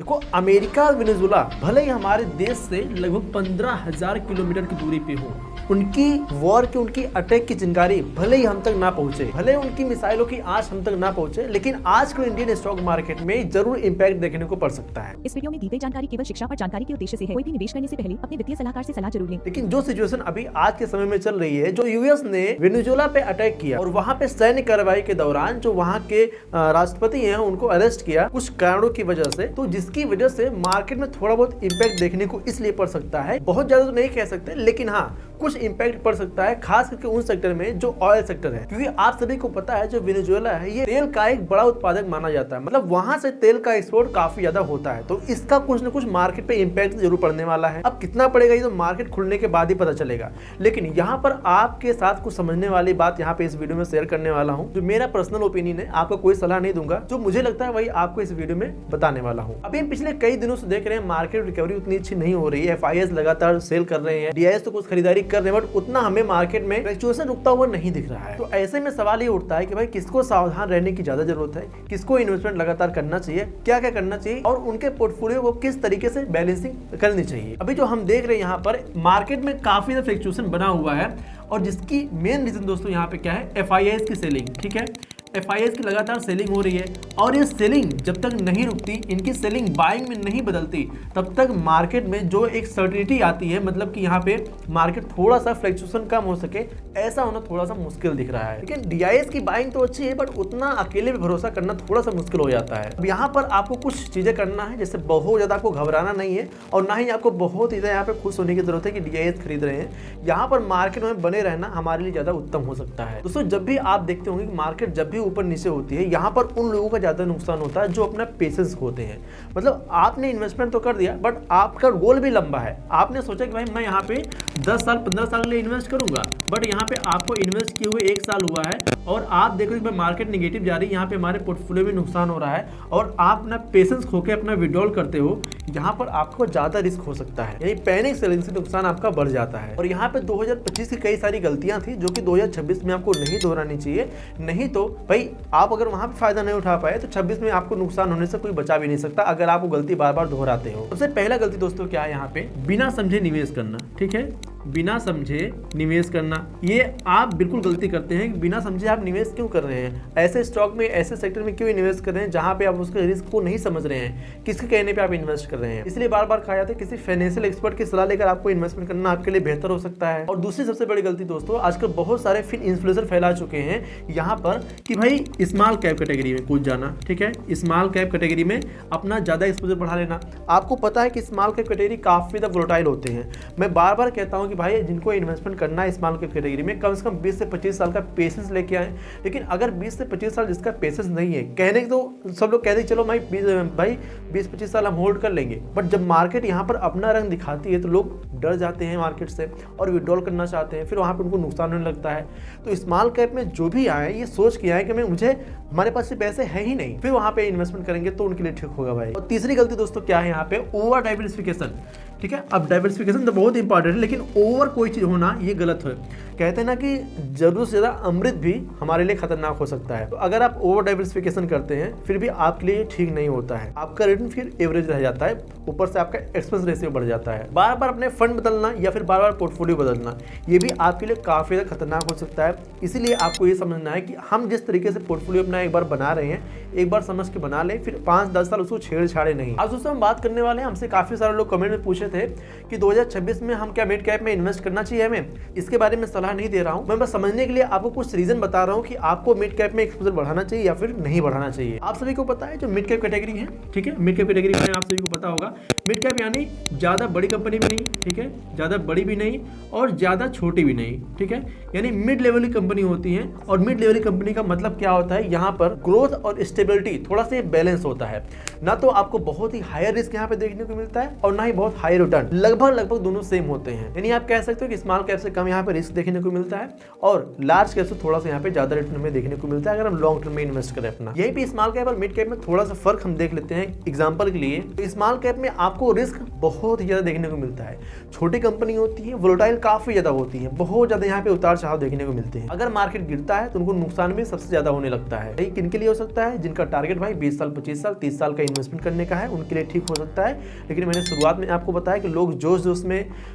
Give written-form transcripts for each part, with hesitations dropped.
देखो, अमेरिका और वेनेजुएला भले ही हमारे देश से लगभग 15,000 किलोमीटर की दूरी पे हो, उनकी वॉर की, उनकी अटैक की चिंगारी भले ही हम तक ना पहुंचे, भले उनकी मिसाइलों की आंच हम तक ना पहुंचे, लेकिन आजकल इंडियन स्टॉक मार्केट में जरूर इंपैक्ट देखने को पड़ सकता है। इस वीडियो में दी गई जानकारी केवल शिक्षा और जानकारी के उद्देश्य से है। कोई भी निवेश करने से पहले अपने वित्तीय सलाहकार से सलाह जरूर लें। लेकिन जो सिचुएशन अभी आज के समय में चल रही है, जो यूएस ने वेनेजुएला पे अटैक किया और वहां पे सैन्य कार्रवाई के दौरान जो वहां के राष्ट्रपति हैं उनको अरेस्ट किया कुछ कारणों की वजह से, तो जिसकी वजह से मार्केट में थोड़ा बहुत इंपैक्ट देखने को इसलिए पड़ सकता है। बहुत ज्यादा तो नहीं कह सकते, लेकिन हाँ कुछ इंपैक्ट पड़ सकता है, खास करके उन सेक्टर में जो ऑयल सेक्टर है, क्योंकि आप सभी को पता है जो वेनेजुएला है ये तेल का एक बड़ा उत्पादक माना जाता है, मतलब वहां से तेल का एक्सपोर्ट काफी ज्यादा होता है, तो इसका कुछ न कुछ मार्केट पे इंपैक्ट जरूर पड़ने वाला है। अब कितना पड़ेगा ये तो मार्केट खुलने के बाद ही पता चलेगा, लेकिन यहाँ पर आपके साथ कुछ समझने वाली बात यहाँ पे इस वीडियो में शेयर करने वाला हूँ, जो मेरा पर्सनल ओपिनियन है, आपको कोई सलाह नहीं दूंगा, जो मुझे लगता है वही आपको इस वीडियो में बताने वाला हूँ। अभी हम पिछले कई दिनों से देख रहे हैं मार्केट रिकवरी उतनी अच्छी नहीं हो रही है, FIS लगातार सेल कर रहे हैं, DIS तो कुछ खरीदारी कर रहे हैं, बट उतना हमें मार्केट में फ्लक्चुएशन रुकता हुआ नहीं दिख रहा है। तो ऐसे में सवाल ये उठता है कि भाई किसको सावधान रहने की ज्यादा जरूरत है, किसको इन्वेस्टमेंट लगातार करना चाहिए, क्या क्या करना चाहिए और उनके पोर्टफोलियो को किस तरीके से बैलेंसिंग करनी चाहिए। अभी जो हम देख रहे हैं यहाँ पर मार्केट में काफी ज्यादा फ्लक्चुएशन बना हुआ है, और जिसकी मेन रीजन दोस्तों यहाँ पे क्या है, FIS की सेलिंग। ठीक है, FIS की लगातार सेलिंग हो रही है, और ये सेलिंग जब तक नहीं रुकती, इनकी सेलिंग बाइंग में नहीं बदलती, तब तक मार्केट में जो एक सर्टिनिटी आती है, मतलब कि यहाँ पे मार्केट थोड़ा सा फ्लक्चुएशन कम हो सके, ऐसा होना थोड़ा सा मुश्किल दिख रहा है। लेकिन DIS की बाइंग तो अच्छी है, बट उतना अकेले भी भरोसा करना थोड़ा सा मुश्किल हो जाता है। अब यहाँ पर आपको कुछ चीजें करना है, जैसे बहुत ज्यादा आपको घबराना नहीं है, और ना ही आपको बहुत ही यहाँ पे खुश होने की जरूरत है कि DIS खरीद रहे हैं। यहाँ पर मार्केट में बने रहना हमारे लिए ज्यादा उत्तम हो सकता है। दोस्तों, जब भी आप देखते होंगे कि मार्केट जब भी ऊपर नीचे होती है, यहाँ पर उन लोगों का ज्यादा नुकसान होता है जो अपना पेशेंस खोते हैं। मतलब आपने इन्वेस्टमेंट तो कर दिया, बट आपका गोल भी लंबा है, आपने सोचा कि भाई मैं यहाँ पे 10 साल 15 साल के लिए इन्वेस्ट करूंगा, बट यहाँ पे आपको इन्वेस्ट किए हुए 1 साल हुआ है, और आप देखो कि मार्केट निगेटिव जा रही है, यहाँ पे हमारे पोर्टफोलियो में नुकसान हो रहा है, और आप अपना पेशेंस खो के अपना विड्रॉल करते हो, यहाँ पर आपको ज्यादा रिस्क हो सकता है, यानी पैनिक सेलिंग से नुकसान आपका बढ़ जाता है। और यहाँ पे 2025 की कई सारी गलतियां थी जो कि 2026 में आपको नहीं दोहरानी चाहिए, नहीं तो भाई आप अगर वहां पे फायदा नहीं उठा पाए तो 26 में आपको नुकसान होने से कोई बचा भी नहीं सकता, अगर आप वो गलती बार बार दोहराते हो। सबसे पहला गलती दोस्तों क्या है, यहाँ पे बिना समझे निवेश करना। ठीक है, बिना समझे निवेश करना, ये आप बिल्कुल गलती करते हैं। बिना समझे आप निवेश क्यों कर रहे हैं, ऐसे स्टॉक में, ऐसे सेक्टर में क्यों इन्वेस्ट कर रहे हैं जहां पे आप उसके रिस्क को नहीं समझ रहे हैं, किसके कहने पे आप इन्वेस्ट कर रहे हैं। इसलिए बार बार कहा जाता है किसी फाइनेंशियल एक्सपर्ट की सलाह लेकर आपको इन्वेस्टमेंट करना आपके लिए बेहतर हो सकता है। और दूसरी सबसे बड़ी गलती दोस्तों, आजकल बहुत सारे इन्फ्लुएंसर फैला चुके हैं यहाँ पर कि भाई स्मॉल कैप कैटेगरी में कूद जाना। ठीक है, स्मॉल कैप कैटेगरी में अपना ज्यादा एक्सपोजर बढ़ा लेना। आपको पता है कि स्मॉल कैप कैटेगरी काफी ज्यादा वोलेटाइल होते हैं। मैं बार बार कहता हूँ कि भाई जिनको इन्वेस्टमेंट करना है स्मॉल कैप कैटेगरी में, कम से कम 20 से 25 साल का पेशेंस लेके आए। लेकिन अगर 20 से 25 साल जिसका पेशेंस नहीं है, कहने तो सब लोग कहते चलो भाई 20-25 साल हम होल्ड कर लेंगे, बट जब मार्केट यहाँ पर अपना रंग दिखाती है तो लोग डर जाते हैं मार्केट से और विड्रॉल करना चाहते हैं, फिर वहाँ पर उनको नुकसान होने लगता है। तो स्मॉल कैप में जो भी आए ये सोच के आए कि मुझे हमारे पास से पैसे है ही नहीं, फिर वहाँ पे इन्वेस्टमेंट करेंगे तो उनके लिए ठीक होगा भाई। और तीसरी गलती दोस्तों क्या है यहाँ पे, ओवर डाइवर्सिफिकेशन। ठीक है, अब डाइवर्सिफिकेशन तो बहुत इंपॉर्टेंट है, लेकिन ओवर कोई चीज होना ये गलत है। कहते हैं ना कि जरूरत से ज्यादा अमृत भी हमारे लिए खतरनाक हो सकता है। तो अगर आप ओवर डाइवर्सिफिकेशन करते हैं फिर भी आपके लिए ठीक नहीं होता है, आपका रिटर्न फिर एवरेज रह जाता है, ऊपर से आपका एक्सपेंस रेशियो बढ़ जाता है। बार बार अपने फंड बदलना या फिर बार बार पोर्टफोलियो बदलना, ये भी आपके लिए काफी ज्यादा खतरनाक हो सकता है। इसीलिए आपको ये समझना है कि हम जिस तरीके से पोर्टफोलियो अपना एक बार बना रहे हैं, एक बार समझ के बना ले, फिर 5-10 साल उसको छेड़छाड़े नहीं। आज दोस्तों हम बात करने वाले हैं, हमसे काफी सारे लोग कमेंट में पूछे थे कि 2026 में हम क्या मिड कैप में इन्वेस्ट करना चाहिए हमें। इसके बारे में सलाह नहीं दे रहा हूं, मैं बस समझने के लिए आपको कुछ रीजन बता रहा हूं कि आपको मिड कैप में एक्सपोजर बढ़ाना चाहिए या फिर नहीं बढ़ाना चाहिए। आप सभी को पता है जो मिड कैप कैटेगरी है, ठीक है, मिड कैप कैटेगरी में आप सभी को पता होगा, मिड कैप यानी ज्यादा बड़ी कंपनी भी नहीं, ठीक है, ज्यादा बड़ी भी नहीं और ज्यादा छोटी भी नहीं। ठीक है, यानी मिड लेवल की कंपनी होती है, और मिड लेवल की कंपनी का मतलब क्या होता है, यहाँ पर ग्रोथ और स्टेबिलिटी थोड़ा सा बैलेंस होता है। ना तो आपको बहुत ही हायर रिस्क यहाँ पे देखने को मिलता है और ना ही बहुत हाई रिटर्न, लगभग दोनों सेम होते हैं। यानी आप कह सकते हो कि स्मॉल कैप से कम यहाँ पे रिस्क देखने को मिलता है और लार्ज कैप से थोड़ा सा यहाँ पे ज्यादा रिटर्न में देखने को मिलता है अगर हम लॉन्ग टर्म में इन्वेस्ट करें अपना। यही पे स्मॉल कैप और मिड कैप में थोड़ा सा फर्क हम देख लेते हैं एग्जांपल के लिए। तो स्मॉल कैप में आप आपको रिस्क बहुत ही ज़्यादा देखने को मिलता है। छोटी कंपनी होती है, वोलेटाइल काफ़ी ज़्यादा होती है, बहुत ज़्यादा यहाँ पे उतार चढ़ाव देखने को मिलते हैं। अगर मार्केट गिरता है तो उनको नुकसान भी सबसे ज़्यादा होने लगता है। भाई किन के लिए हो सकता है? जिनका टारगेट भाई 20 साल, 25 साल, 30 साल का इन्वेस्टमेंट करने का है, उनके लिए ठीक हो सकता है। लेकिन मैंने शुरुआत में आपको बताया कि लोग जोश में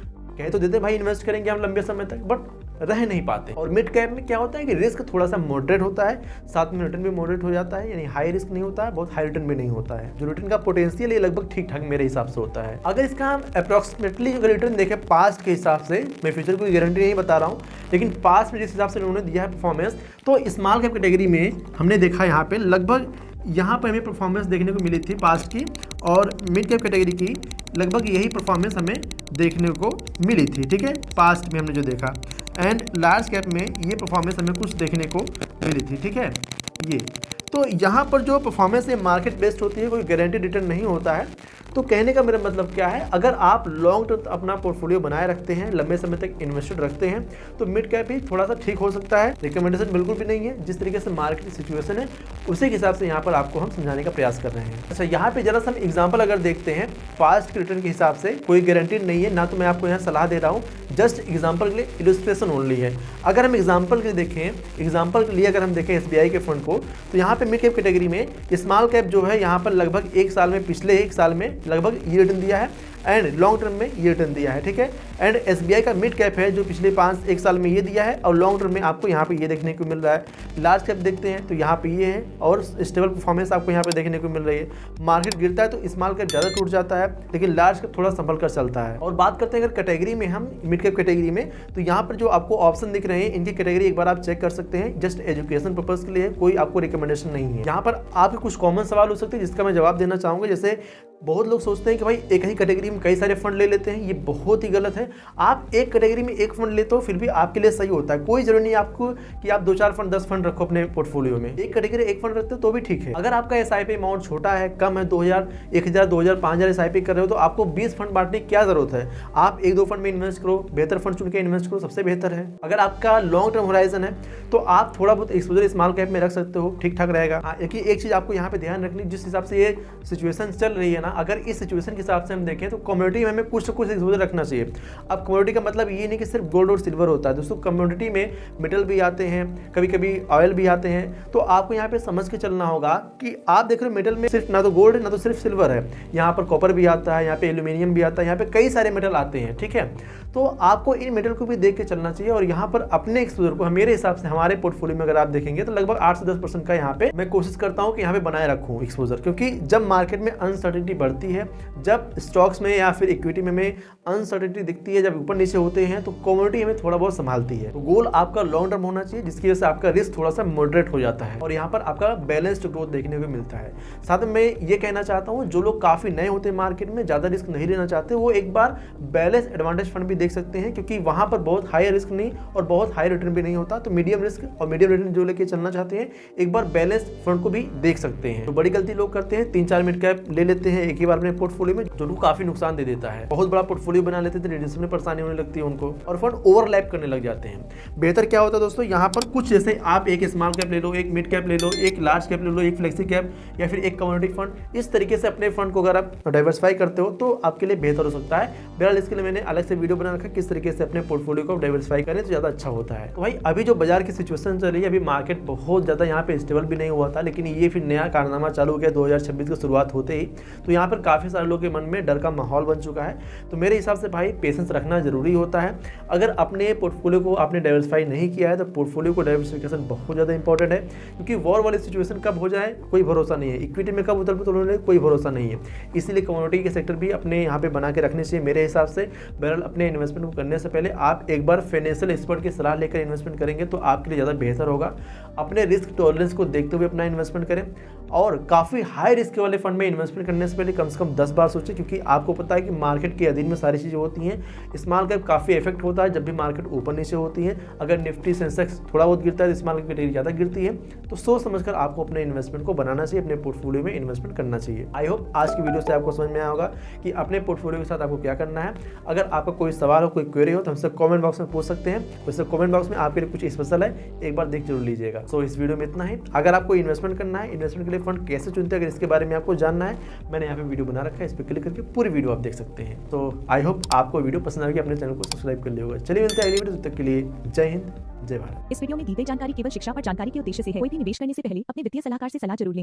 कह तो देते भाई इन्वेस्ट करेंगे हम लंबे समय तक, बट रह नहीं पाते। और मिड कैप में क्या होता है कि रिस्क थोड़ा सा मॉडरेट होता है, साथ में रिटर्न भी मॉडरेट हो जाता है, यानी हाई रिस्क नहीं होता है, बहुत हाई रिटर्न भी नहीं होता है। जो रिटर्न का पोटेंशियल ये लगभग ठीक ठाक मेरे हिसाब से होता है। अगर इसका हम अप्रॉक्सीमेटली अगर रिटर्न देखें पास्ट के हिसाब से, मैं फ्यूचर कोई गारंटी नहीं बता रहा हूँ, लेकिन पास्ट में जिस हिसाब से उन्होंने दिया है परफॉर्मेंस, तो स्मॉल कैप कैटेगरी में हमने देखा यहाँ पे लगभग यहाँ पर हमें परफॉर्मेंस देखने को मिली थी पास्ट की, और मिड कैप कैटेगरी की लगभग यही परफॉर्मेंस हमें देखने को मिली थी। ठीक है, पास्ट में हमने जो देखा, एंड लार्ज कैप में ये परफॉर्मेंस हमें कुछ देखने को मिली थी। ठीक है, ये तो यहाँ पर जो परफॉर्मेंस है मार्केट बेस्ड होती है, कोई गारंटी रिटर्न नहीं होता है। तो कहने का मेरा मतलब क्या है, अगर आप लॉन्ग टर्म अपना पोर्टफोलियो बनाए रखते हैं, लंबे समय तक इन्वेस्टेड रखते हैं, तो मिड कैप ही थोड़ा सा ठीक हो सकता है। रिकमेंडेशन बिल्कुल भी नहीं है, जिस तरीके से मार्केट की सिचुएशन है उसी के हिसाब से यहाँ पर आपको हम समझाने का प्रयास कर रहे हैं। अच्छा, यहाँ पे जरा सा हम एग्जाम्पल अगर देखते हैं पास्ट रिटर्न के हिसाब से, कोई गारंटी नहीं है, ना तो मैं आपको यहाँ सलाह दे रहा हूँ, जस्ट एग्जाम्पल के लिए इलस्ट्रेशन ओनली है। अगर हम एग्जाम्पल के लिए देखें, एग्जाम्पल के लिए अगर हम देखें SBI के फंड को, तो यहाँ पे मिड कैप कैटेगरी में स्मॉल कैप जो है यहाँ पर लगभग एक साल में, पिछले एक साल में लगभग ये रिटर्न दिया है, एंड लॉन्ग टर्म में ये रिटर्न दिया है। ठीक है, एंड SBI का मिड कैप है जो पिछले 1 साल में ये दिया है, और लॉन्ग टर्म में आपको यहाँ पे ये देखने को मिल रहा है। लार्ज कैप देखते हैं तो यहाँ पे ये है, और स्टेबल परफॉर्मेंस आपको यहाँ पे देखने को मिल रही है। मार्केट गिरता है तो स्मॉल कैप ज़्यादा टूट जाता है, लेकिन लार्ज कैप थोड़ा संभल कर चलता है। और बात करते हैं अगर कैटेगरी में, हम मिड कैप कैटेगरी में, तो यहाँ पर जो आपको ऑप्शन दिख रहे हैं, इनकी कैटेगरी एक बार आप चेक कर सकते हैं, जस्ट एजुकेशन पर्पज के लिए, कोई आपको रिकमेंडेशन नहीं है। यहाँ पर आपके कुछ कॉमन सवाल हो सकते हैं जिसका मैं जवाब देना चाहूँगा। जैसे बहुत लोग सोचते हैं कि भाई एक ही कैटेगरी में कई सारे फंड ले लेते हैं, ये बहुत ही गलत है। आप एक कैटेगरी में एक फंड लेते हो फिर भी आपके लिए सही होता है, कोई जरूरी नहीं आपको कि आप 2-4 फंड 10 फंड रखो अपने पोर्टफोलियो में। एक कैटेगरी एक फंड रखते हो तो भी ठीक है। अगर आपका SIP अमाउंट छोटा है, कम है, 2000, 1000, 2000, 5000 SIP कर रहे हो, तो आपको 20 फंड बांटने की क्या जरूरत है? आप 1-2 फंड में इन्वेस्ट करो, बेहतर फंड चुन के इन्वेस्ट करो, सबसे बेहतर है। अगर आपका लॉन्ग टर्म होराइजन है तो आप थोड़ा बहुत एक्सपोजर स्मॉल कैप में रख सकते हो, ठीक ठाक रहेगा। एक चीज आपको यहाँ पे ध्यान रखनी, जिस हिसाब से ये सिचुएशन चल रही है ना, अगर इस सिचुएशन के हिसाब से हम देखें तो कम्युनिटी में हमें कुछ ना कुछ एक्सपोजर रखना चाहिए। अब कम्युनिटी का मतलब ये नहीं कि सिर्फ गोल्ड और सिल्वर होता है दोस्तों, कम्युनिटी में मेटल भी आते हैं, कभी कभी ऑयल भी आते हैं। तो आपको यहाँ पे समझ के चलना होगा कि आप देख रहे हो मेटल में सिर्फ ना तो गोल्ड है ना तो सिर्फ सिल्वर है, यहाँ पर कॉपर भी आता है, यहाँ पे एल्यूमिनियम भी आता है, यहाँ पे कई सारे मेटल आते हैं। ठीक है, तो आपको इन मेटल को भी देख के चलना चाहिए, और यहाँ पर अपने एक्सपोजर को मेरे हिसाब से हमारे पोर्टफोलियो में अगर आप देखेंगे तो लगभग 8 से 10% का यहाँ पे मैं कोशिश करता हूँ कि यहाँ पे बनाए रखूँ एक्सपोजर, क्योंकि जब मार्केट में अनसर्टेनिटी बढ़ती है, जब स्टॉक्स में या फिर इक्विटी में अनसर्टेनिटी दिखती है, जब ऊपर नीचे होते हैं, तो कमोडिटी हमें थोड़ा बहुत संभालती है। तो गोल आपका लॉन्ग टर्म होना चाहिए, जिसकी वजह से आपका रिस्क थोड़ा सा मॉडरेट हो जाता है, और यहाँ पर आपका बैलेंस्ड ग्रोथ देखने को मिलता है। साथ में मैं ये कहना चाहता हूँ, जो लोग काफी नए होते हैं मार्केट में, ज्यादा रिस्क नहीं लेना चाहते, वो एक बार बैलेंस एडवांटेज फंड भी देख सकते हैं, क्योंकि वहां पर बहुत हाई रिस्क नहीं और बहुत हाई रिटर्न भी नहीं होता। तो मीडियम रिस्क और मीडियम रिटर्न जो लेके चलना चाहते हैं, एक बार बैलेंस फंड को भी देख सकते हैं। तो बड़ी गलती लोग करते हैं, 3-4 मिड कैप ले लेते हैं एक ही बार अपने पोर्टफोलियो में, जो काफी नुकसान दे देता है। बहुत बड़ा पोर्टफोलियो बना लेते थे, रिडम्पशन में परेशानी होने लगती है उनको, और फंड ओवरलैप करने लग जाते हैं। बेहतर क्या होता है दोस्तों, यहाँ पर कुछ जैसे आप एक स्मॉल कैप ले लो, एक मिड कैप ले लो, एक लार्ज कैप ले लो, एक फ्लेक्सी कैप, या फिर एक कम्युनिटी फंड, इस तरीके से अपने फंड को अगर आप डाइवर्सिफाई करते हो तो आपके लिए बेहतर हो सकता है। बहरहाल इसके लिए मैंने अलग से वीडियो बना रखा है, किस तरीके से अपने पोर्टफोलियो को डाइवर्सिफाई करें तो ज़्यादा अच्छा होता है। तो भाई अभी जो बाजार की सिचुएशन चल रही है, अभी मार्केट बहुत ज़्यादा यहाँ पे स्टेबल भी नहीं हुआ था, लेकिन ये फिर नया कारनामा चालू हो गया 2026 की शुरुआत होते ही, तो यहाँ पर काफ़ी सारे लोगों के मन में डर का माहौल बन चुका है। तो मेरे हिसाब से भाई पेशेंस रखना जरूरी होता है। अगर अपने पोर्टफोलियो को आपने डाइवर्सिफाई नहीं किया है तो पोर्टफोलियो को डाइवर्सिफिकेशन बहुत ज़्यादा इंपॉर्टेंट है, क्योंकि वॉर वाली सिचुएशन कब हो जाए कोई भरोसा नहीं है, इक्विटी में कब उतर पड़े कोई भरोसा नहीं है। इसीलिए कमोडिटी के सेक्टर भी अपने यहाँ पे बना के रखने चाहिए मेरे हिसाब से। बहरहाल अपने इन्वेस्टमेंट को करने से पहले आप एक बार फाइनेंशियल एक्सपर्ट की सलाह लेकर इन्वेस्टमेंट करेंगे तो आपके लिए ज़्यादा बेहतर होगा। अपने रिस्क टॉलरेंस को देखते हुए अपना इन्वेस्टमेंट करें, और काफ़ी हाई रिस्क वाले फंड में इन्वेस्टमेंट करने से पहले कम से कम 10 बार सोचें, क्योंकि आपको पता है कि मार्केट के अधीन में सारी चीज़ें होती हैं। स्मॉल कैप काफ़ी इफेक्ट होता है जब भी मार्केट ऊपर नीचे होती है। अगर निफ्टी सेंसेक्स थोड़ा बहुत गिरता है तो स्मॉल कैप कैटेगरी ज़्यादा गिरती है। तो सोच समझकर आपको अपने इन्वेस्टमेंट को बनाना चाहिए, अपने पोर्टफोलियो में इन्वेस्टमेंट करना चाहिए। आई होप आज की वीडियो से आपको समझ में आया होगा कि अपने पोर्टफोलियो के साथ आपको क्या करना है। अगर आपका कोई सवाल हो, कोई क्वेरी हो तो हमसे कमेंट बॉक्स में पूछ सकते हैं। वैसे कमेंट बॉक्स में आपके लिए कुछ स्पेशल है, एक बार देख जरूर लीजिएगा। सो इस वीडियो में इतना ही। अगर आपको इन्वेस्टमेंट करना है, इन्वेस्टमेंट के लिए फंड कैसे चुनते हैं, अगर इसके बारे में आपको जानना है, मैंने यहाँ पे वीडियो बना रखा है, इस पर क्लिक करके पूरी वीडियो वीडियो आप देख सकते हैं। तो आई होप आपको वीडियो पसंद आएगी, अपने चैनल को सब्सक्राइब कर लिया होगा। चलिए मिलते हैं अगली वीडियो, तब तक के लिए जय हिंद, जय भारत। इस वीडियो में दी गई जानकारी केवल शिक्षा और जानकारी के उद्देश्य से है। कोई भी निवेश करने से पहले अपने वित्तीय सलाहकार से सलाह जरूर लें।